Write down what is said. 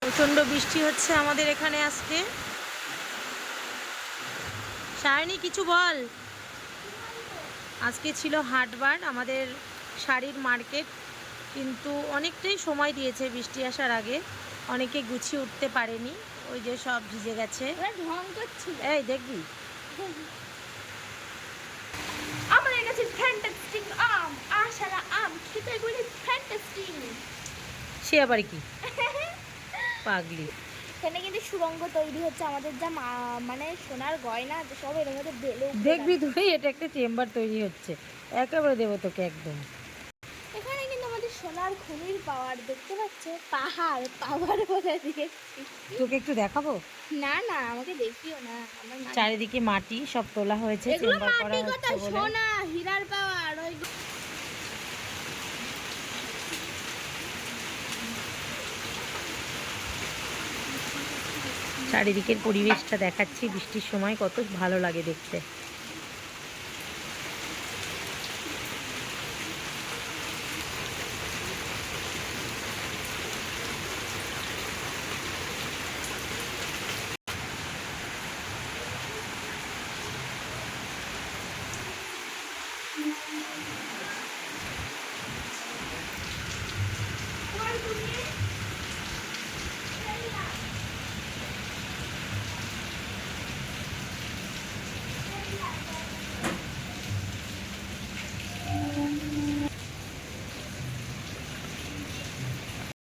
প্রচণ্ড বৃষ্টি হচ্ছে আমাদের এখানে আজকে। সায়নী কিছু বল। আজকে ছিল হাটবার, আমাদের শাড়ির মার্কেট, কিন্তু অনেকটাই সময় দিয়েছে বৃষ্টি আসার আগে। অনেকে গুছিয়ে উঠতে পারেনি, ওই যে সব ভিজে গেছে। এই দেখবি আমাদের কাছে ফ্যান্টাস্টিক আম, আশারা আম খেতে গেলে ফ্যান্টাস্টিক। সে আবার কি পাগলি। এখানে কিন্তু সুরঙ্গ তৈরি হচ্ছে, আমাদের যা মানে সোনার গয়না আছে সব এর মধ্যে ঢেলে দেখবি তুই, এটা একটা চেম্বার তৈরি হচ্ছে, একেবারে দেবো তোকে একদম। এখানে কিন্তু আমাদের সোনার খনির পাওয়ার দেখতে পাচ্ছ, পাহাড় পাওয়ার বলে দিয়েছি। তোকে একটু দেখাবো? না না আমাকে দেখিও না, আমার চারিদিকে মাটি সব তোলা হয়েছে, এগুলো চেম্বার করা মাটি কথা, হচ্ছে বলে। সোনা হীরার পাওয়ার ওই। চারিদিকের পরিবেশটা দেখাচ্ছি, বৃষ্টির সময় কত ভালো লাগে দেখতে।